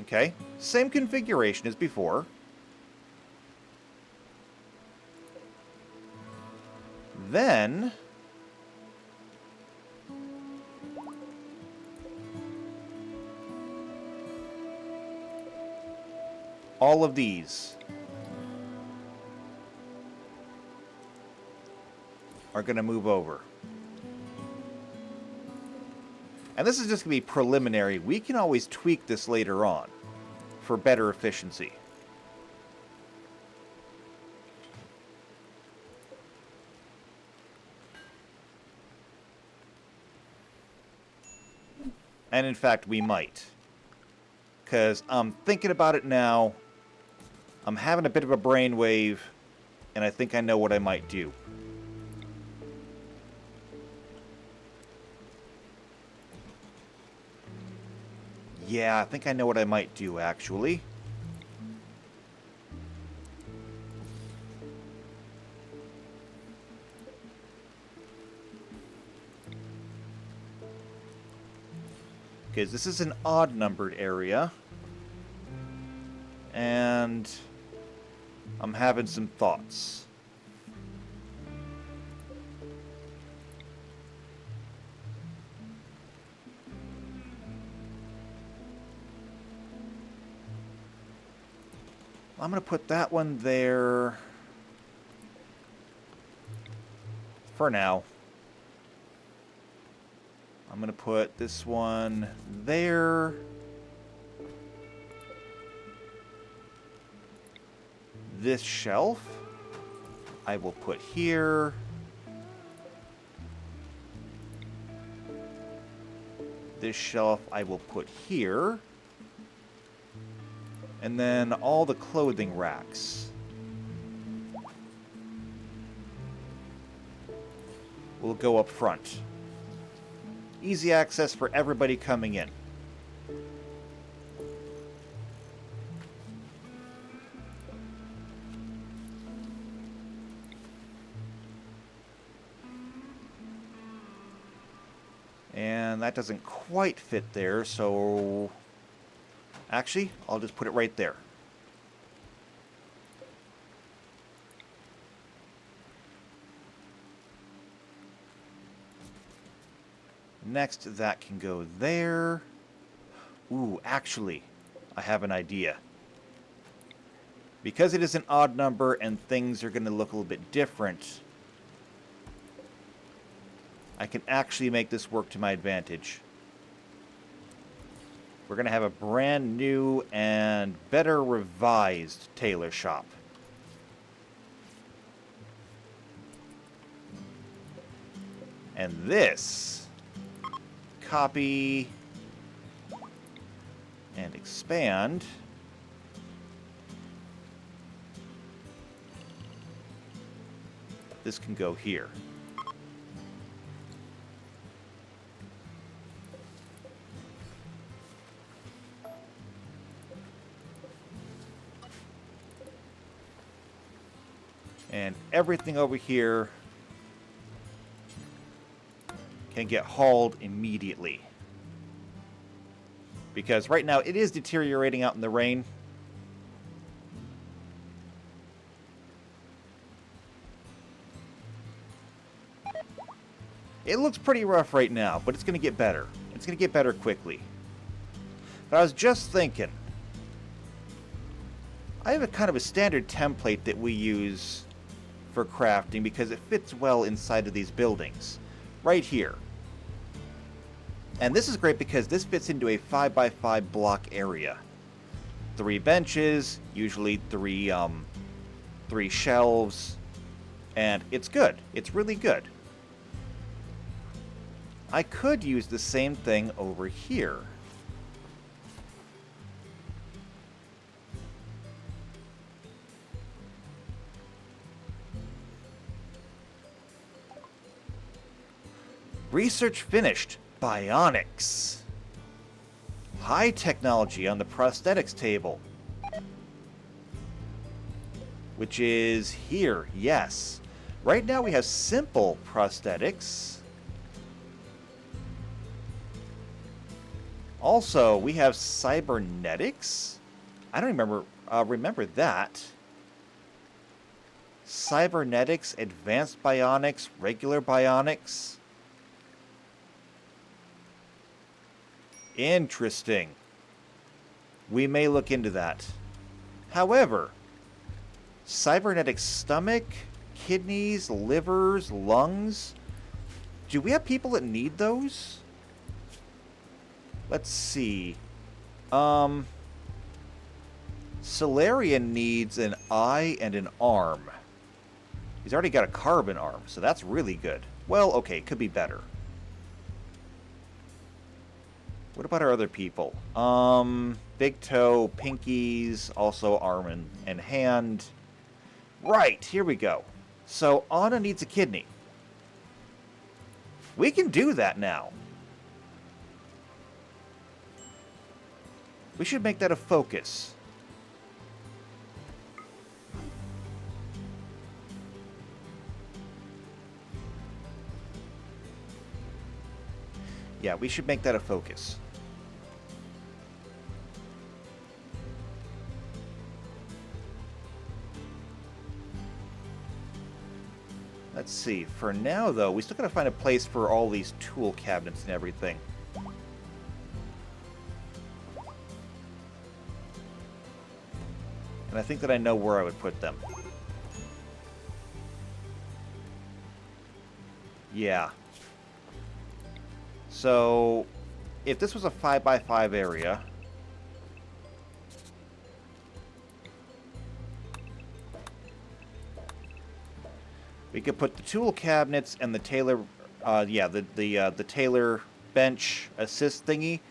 Okay? Same configuration as before. Then all of these are going to move over. And this is just going to be preliminary. We can always tweak this later on for better efficiency. And in fact, we might. Because I'm thinking about it now. I'm having a bit of a brainwave, and I think I know what I might do. Yeah, I think I know what I might do, actually. Because this is an odd-numbered area. And I'm having some thoughts. I'm going to put that one there for now. I'm going to put this one there. This shelf I will put here. This shelf I will put here. And then all the clothing racks will go up front. Easy access for everybody coming in. And that doesn't quite fit there, so actually, I'll just put it right there. Next, that can go there. Ooh, actually, I have an idea. Because it is an odd number and things are going to look a little bit different, I can actually make this work to my advantage. We're going to have a brand new and better revised tailor shop. And this, copy and expand. This can go here. And everything over here can get hauled immediately. Because right now it is deteriorating out in the rain. It looks pretty rough right now, but it's going to get better. It's going to get better quickly. But I was just thinking, I have a kind of a standard template that we use for crafting because it fits well inside of these buildings. Right here. And this is great because this fits into a 5x5 block area. 3 benches, usually three shelves, and it's good. It's really good. I could use the same thing over here. Research finished. Bionics. High technology on the prosthetics table. Which is here, yes. Right now we have simple prosthetics. Also, we have cybernetics. I don't remember that. Cybernetics, advanced bionics, regular bionics. Interesting. We may look into that. However, cybernetic stomach, kidneys, livers, lungs. Do we have people that need those? Let's see. Solarian needs an eye and an arm. He's already got a carbon arm, so that's really good. Well, okay, could be better. What about our other people? Big toe, pinkies, also arm and hand. Right, here we go. So Anna needs a kidney. We can do that now. We should make that a focus. Yeah, we should make that a focus. Let's see. For now, though, we still gotta find a place for all these tool cabinets and everything. And I think that I know where I would put them. Yeah. So, if this was a 5x5 area... we could put the tool cabinets and the tailor... the tailor bench assist thingy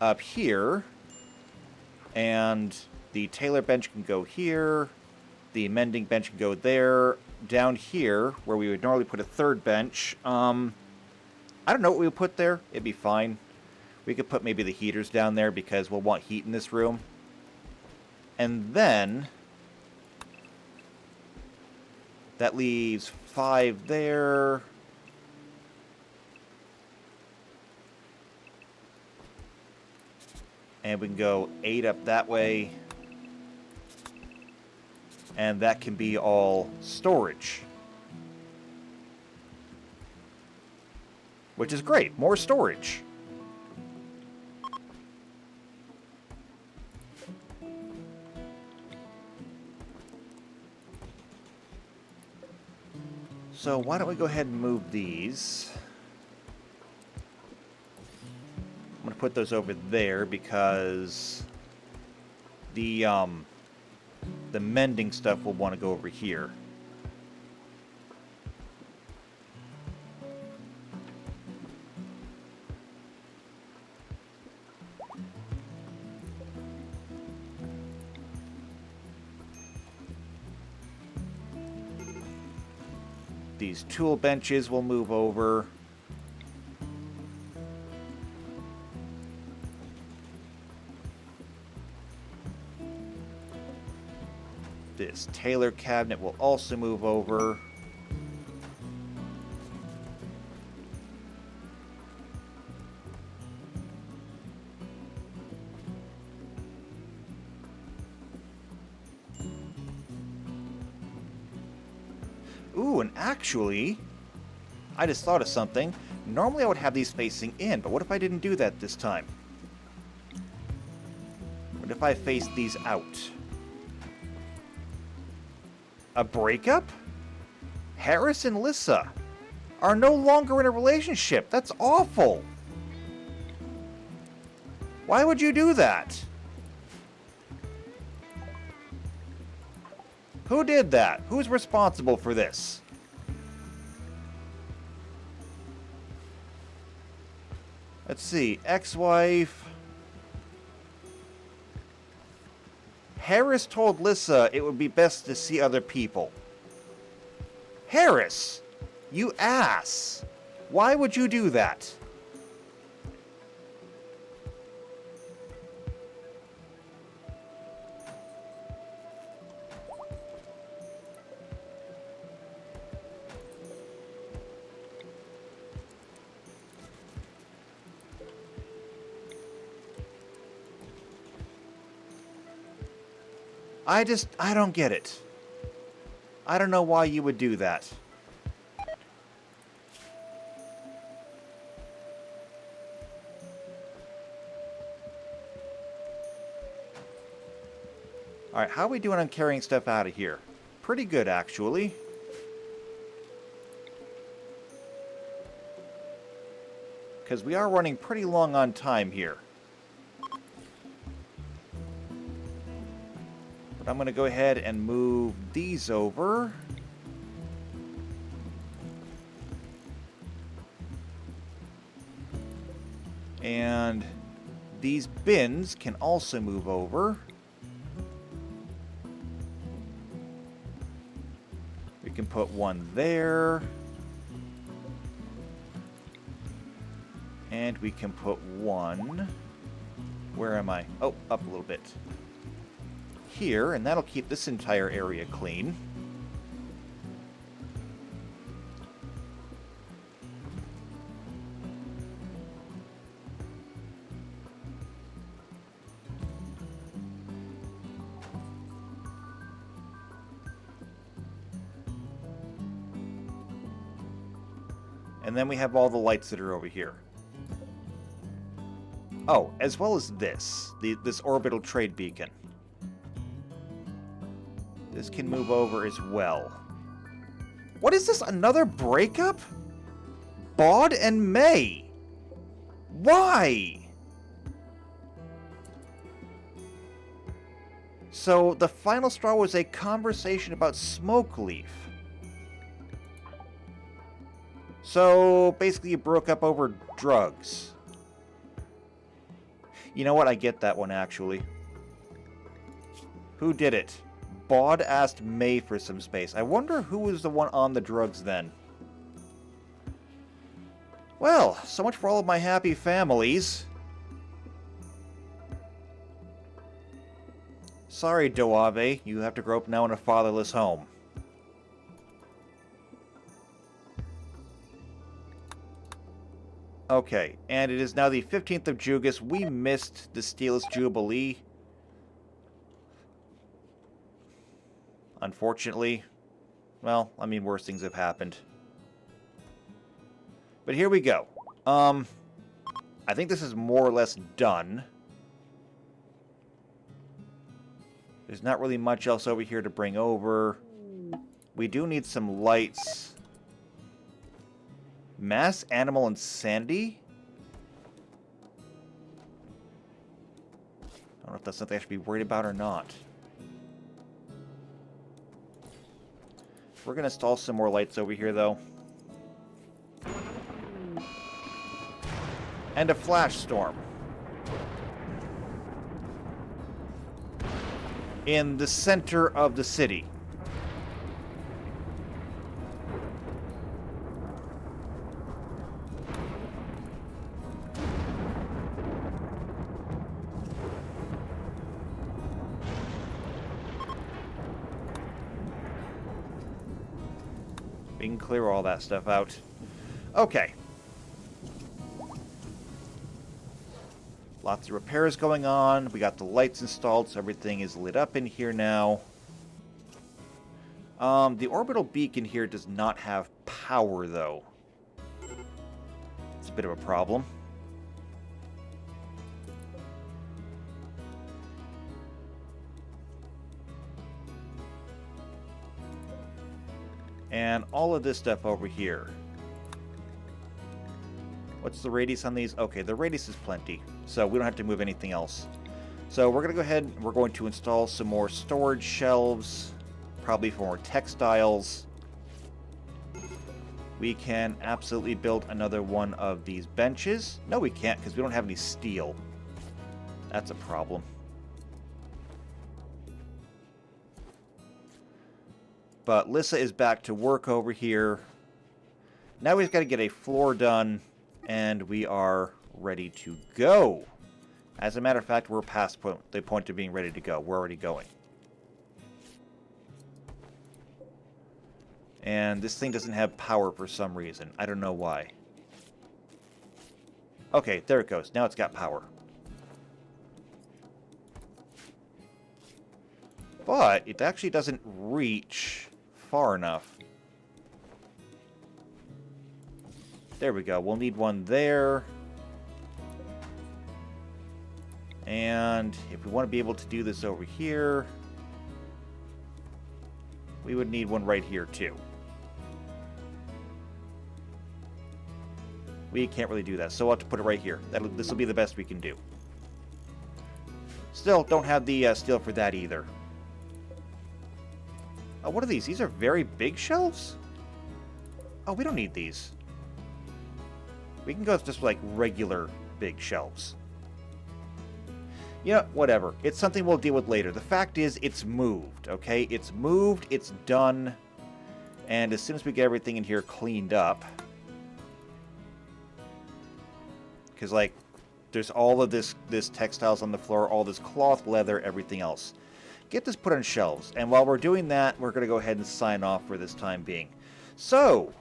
up here. And the tailor bench can go here. The mending bench can go there. Down here, where we would normally put a third bench... I don't know what we would put there. It'd be fine. We could put maybe the heaters down there because we'll want heat in this room. And then... that leaves 5 there. And we can go 8 up that way. And that can be all storage. Which is great. More storage. So why don't we go ahead and move these. I'm going to put those over there because the mending stuff will want to go over here. These tool benches will move over. This tailor cabinet will also move over. Ooh, and actually, I just thought of something. Normally I would have these facing in, but what if I didn't do that this time? What if I faced these out? A breakup? Harris and Lissa are no longer in a relationship. That's awful. Why would you do that? Who did that? Who's responsible for this? Let's see. Ex-wife. Harris told Lissa it would be best to see other people. Harris! You ass! Why would you do that? I don't get it. I don't know why you would do that. Alright, how are we doing on carrying stuff out of here? Pretty good, actually. Because we are running pretty long on time here. But I'm going to go ahead and move these over. And these bins can also move over. We can put one there. And we can put one... Where am I? Oh, up a little bit. Here, and that'll keep this entire area clean. And then we have all the lights that are over here. Oh, as well as this orbital trade beacon. This can move over as well. What is this? Another breakup? Baud and May. Why? So the final straw was a conversation about Smokeleaf. So basically you broke up over drugs. You know what? I get that one, actually. Who did it? Baud asked May for some space. I wonder who was the one on the drugs then. Well, so much for all of my happy families. Sorry, Doave. You have to grow up now in a fatherless home. Okay, and it is now the 15th of Jugas. We missed the Steelist Jubilee. Unfortunately. Well, I mean, worse things have happened. But here we go. I think this is more or less done. There's not really much else over here to bring over. We do need some lights. Mass animal insanity? I don't know if that's something I should be worried about or not. We're going to install some more lights over here, though. And a flash storm. In the center of the city. We can clear all that stuff out. Okay. Lots of repairs going on. We got the lights installed, so everything is lit up in here now. The orbital beacon here does not have power, though. It's a bit of a problem. And all of this stuff over here. What's the radius on these? Okay, the radius is plenty, so we don't have to move anything else. So we're going to go ahead and we're going to install some more storage shelves, probably for more textiles. We can absolutely build another one of these benches. No, we can't, because we don't have any steel. That's a problem. But Lissa is back to work over here. Now we've got to get a floor done, and we are ready to go. As a matter of fact, we're past the point of being ready to go. We're already going. And this thing doesn't have power for some reason. I don't know why. Okay, there it goes. Now it's got power. But it actually doesn't reach far enough. There we go. We'll need one there. And if we want to be able to do this over here, we would need one right here too. We can't really do that, so we'll have to put it right here. This will be the best we can do. Still, don't have the steel for that either. Oh, what are these? These are very big shelves? Oh, we don't need these. We can go with just like regular big shelves. Yeah, whatever. It's something we'll deal with later. The fact is, it's moved, okay? It's moved, it's done, and as soon as we get everything in here cleaned up, because, like, there's all of this textiles on the floor, all this cloth, leather, everything else. Get this put on shelves, and while we're doing that, we're going to go ahead and sign off for this time being. So,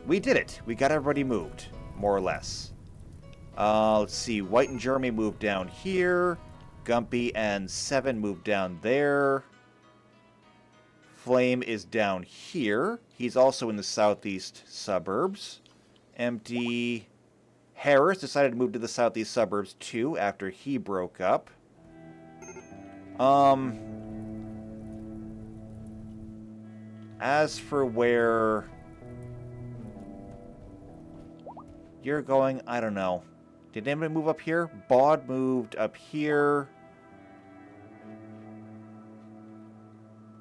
we did it. We got everybody moved, more or less. Let's see. White and Jeremy moved down here. Gumpy and Seven moved down there. Flame is down here. He's also in the southeast suburbs. Empty. Harris decided to move to the southeast suburbs too after he broke up. As for where you're going, I don't know. Did anybody move up here? Bod moved up here.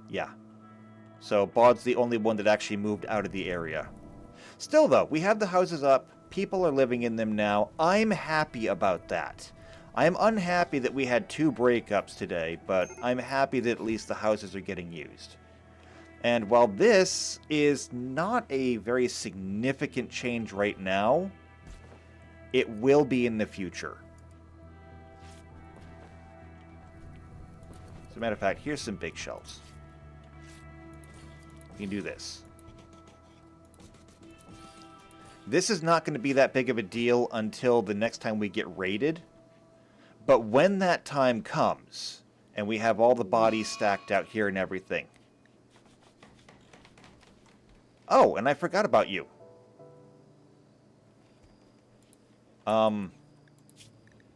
Yeah. So Bod's the only one that actually moved out of the area. Still, though, we have the houses up. People are living in them now. I'm happy about that. I'm unhappy that we had 2 breakups today, but I'm happy that at least the houses are getting used. And while this is not a very significant change right now, it will be in the future. As a matter of fact, here's some big shelves. You can do this. This is not going to be that big of a deal until the next time we get raided. But when that time comes, and we have all the bodies stacked out here and everything. Oh, and I forgot about you.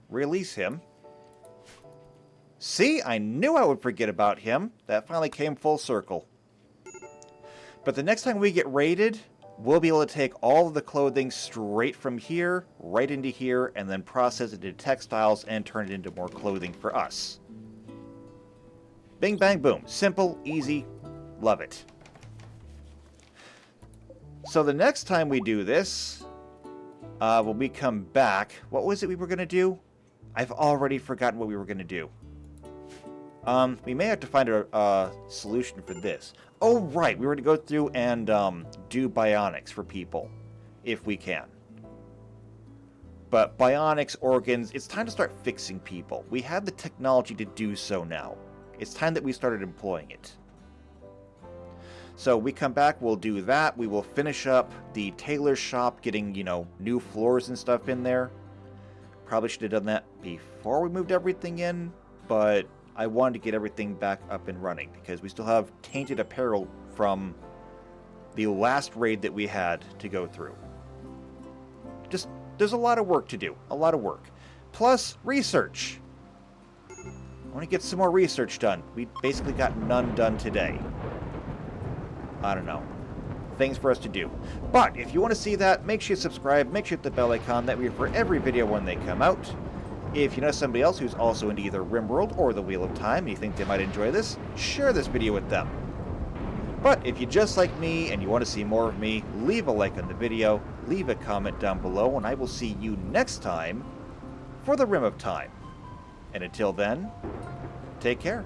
Release him. See, I knew I would forget about him. That finally came full circle. But the next time we get raided, we'll be able to take all of the clothing straight from here, right into here, and then process it into textiles and turn it into more clothing for us. Bing, bang, boom. Simple, easy, love it. So the next time we do this, when we come back, what was it we were going to do? I've already forgotten what we were going to do. We may have to find a solution for this. Oh, right. We were to go through and do bionics for people, if we can. But bionics, organs, it's time to start fixing people. We have the technology to do so now. It's time that we started employing it. So we come back, we'll do that. We will finish up the tailor shop, getting, you know, new floors and stuff in there. Probably should have done that before we moved everything in, but I wanted to get everything back up and running because we still have tainted apparel from the last raid that we had to go through. Just, there's a lot of work to do. A lot of work. Plus, research. I want to get some more research done. We basically got none done today. I don't know. Things for us to do. But if you want to see that, make sure you subscribe, make sure you hit the bell icon. That way for every video when they come out. If you know somebody else who's also into either RimWorld or the Wheel of Time and you think they might enjoy this, share this video with them. But if you just like me and you want to see more of me, leave a like on the video, leave a comment down below, and I will see you next time for the Rim of Time. And until then, take care.